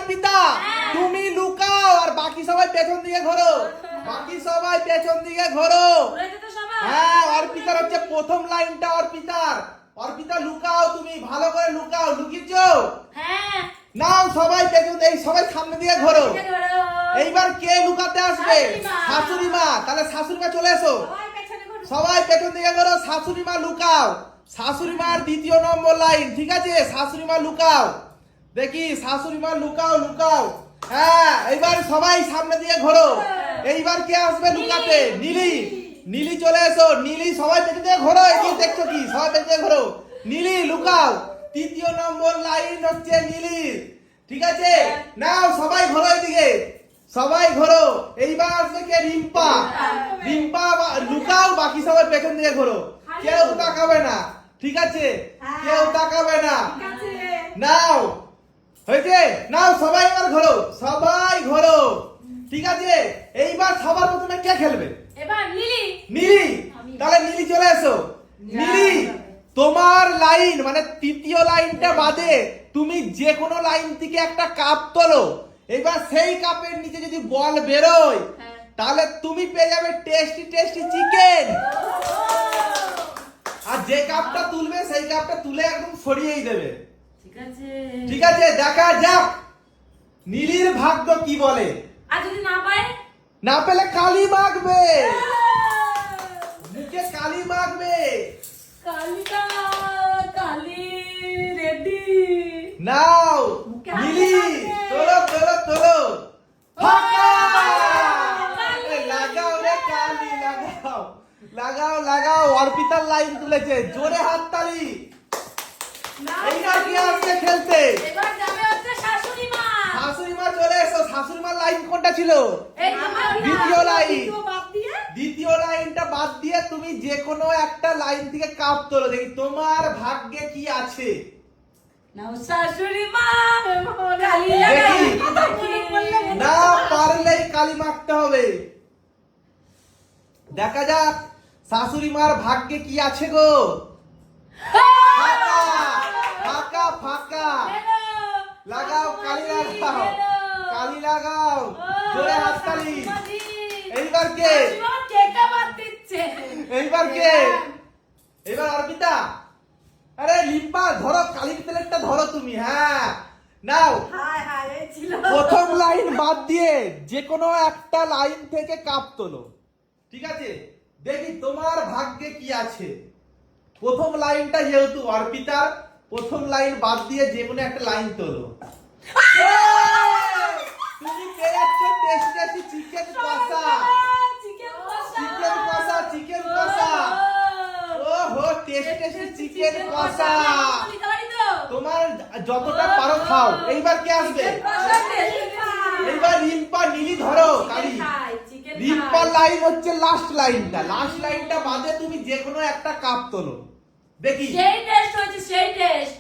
অর্পিতা তুমি লুকাও আর বাকি সবাই পেছন দিকে ঘোরো, বাকি সবাই পেছন দিকে ঘোরো। হ্যাঁ অর্পিতার হচ্ছে প্রথম লাইনটা অর্পিতার। অর্পিতা লুকাও, তুমি ভালো করে লুকাও। লুকিয়েছো? হ্যাঁ নাও সবাই পেছন, এই সবাই সামনে দিকে ঘোরো। এইবার কে লুকাতে আসবে? শাশুড়ি মা। তাহলে শাশুড়ি মা চলে এসো, সবাই পেছন দিকে ঘোরো। শাশুড়ি মা লুকাও, শাশুড়ি মার দ্বিতীয় নম্বর লাইন। ঠিক আছে শাশুড়ি মা লুকাও, দেখি শাশুড়ি মা লুকাও লুকাও। হ্যাঁ এইবার সবাই সামনে দিয়ে ঘোরো। এইবার কে আসবে লুকাতে? নীলি। নীলি চলে এসো, নীলি সবাই পেছন দিয়ে ঘোরো। এদিকে দেখছো কি? সবাই পেছন দিয়ে ঘোরো। নীলি লুকাও, তৃতীয় নম্বর লাইন হচ্ছে নীলি। ঠিক আছে নাও সবাই ঘোরো এদিকে, সবাই ঘোরো। এইবার আসবে কে? রিম্পা। রিম্পা লুকাও, বাকি সবাই পেছন দিকে ঘোরো। কেউ তাকাবে না, ঠিক আছে কেউ তাকাবে না। নাও হয়েছে, নাও সবাই এবার ঘোরো, সবাই ঘোরো। ঠিক আছে এইবার সবার প্রথমে কে খেলবে? এবার নীলি। নীলি। তাহলে নীলি চলে এসো। নীলি তোমার লাইন মানে তৃতীয় লাইনটা বাদে তুমি যে কোনো লাইন থেকে একটা কাপ তোলো। এবার সেই কাপের নিচে যদি বল বেরোয় তাহলে তুমি পেয়ে যাবে টেস্টি টেস্টি চিকেন। আর যে কাপটা তুলবে সেই কাপটা তুলে একদম সরিয়েই দেবে। ঠিক আছে ঠিক আছে দেখা যাক নীলির ভাগ্য কি বলে। আর যদি না পায়? না পেলে কালি মাখবে, মুখে কালি মাখবে। কালিকা কালি রেডি। নাও নীলি তোলো তোলো তোলো। ফাঁকা। লাগাও রে কালি লাগাও, লাগাও লাগাও। অর্পিতার লাইন তুলেছে, জোরে হাততালি। এইবার কি আসছে খেলতে? এবার যাবে হচ্ছে শাশুড়ি মা। শাশুড়ি মা চলে এসো। শাশুড়ি মার লাইন কোনটা ছিল? এই দ্বিতীয় লাইন। দ্বিতীয় বাদ দিয়ে দ্বিতীয় লাইনটা বাদ দিয়ে তুমি যে কোনো একটা লাইন থেকে কাপ তোলো, দেখি তোমার ভাগ্যে কি আছে। নাও শাশুড়ি মা কালি দেখি। লাগাই। না পারলেই কালি মাখতে হবে। দেখা যাক শাশুড়ি মার ভাগ্যে কি আছে গো। ফাঁকা ফাঁকা ফাঁকা। লাগাও কালি লাগাও, কালি লাগাও। জোরে হাততালি। এইবার কে? কেটা বাদ দিচ্ছে। এইবার কে? এবার অর্পিতা। আরে লিম্পা ধরো, কালির প্লেটটা ধরো তুমি। হ্যাঁ নাও। হায় হায় এই ছিল। প্রথম লাইন বাদ দিয়ে যে কোনো একটা লাইন থেকে কাপ তোলো। ঠিক আছে দেখি তোমার ভাগ্যে কি আছে। প্রথম লাইনটা যেহেতু অর্পিতার, প্রথম লাইন বাদ দিয়ে যে কোনো একটা লাইন তোলো। তুমি পেয়ে যাচ্ছ টেস্টি টেস্টি চিকেন কষা। চিকেন কষা। চিকেন কষা, চিকেন কষা। ওহো টেস্টি টেস্টি চিকেন কষা। তোমার যতটা পারো খাও। এইবার কে আসবে? এইবার রিম্পা। নীলি ধরো কালি। রিম্পার লাইন হচ্ছে লাস্ট লাইনটা। লাস্ট লাইনটা বাদে তুমি যে কোনো একটা কাপ তোলো, দেখি। সেই টেস্ট হচ্ছে সেই টেস্ট।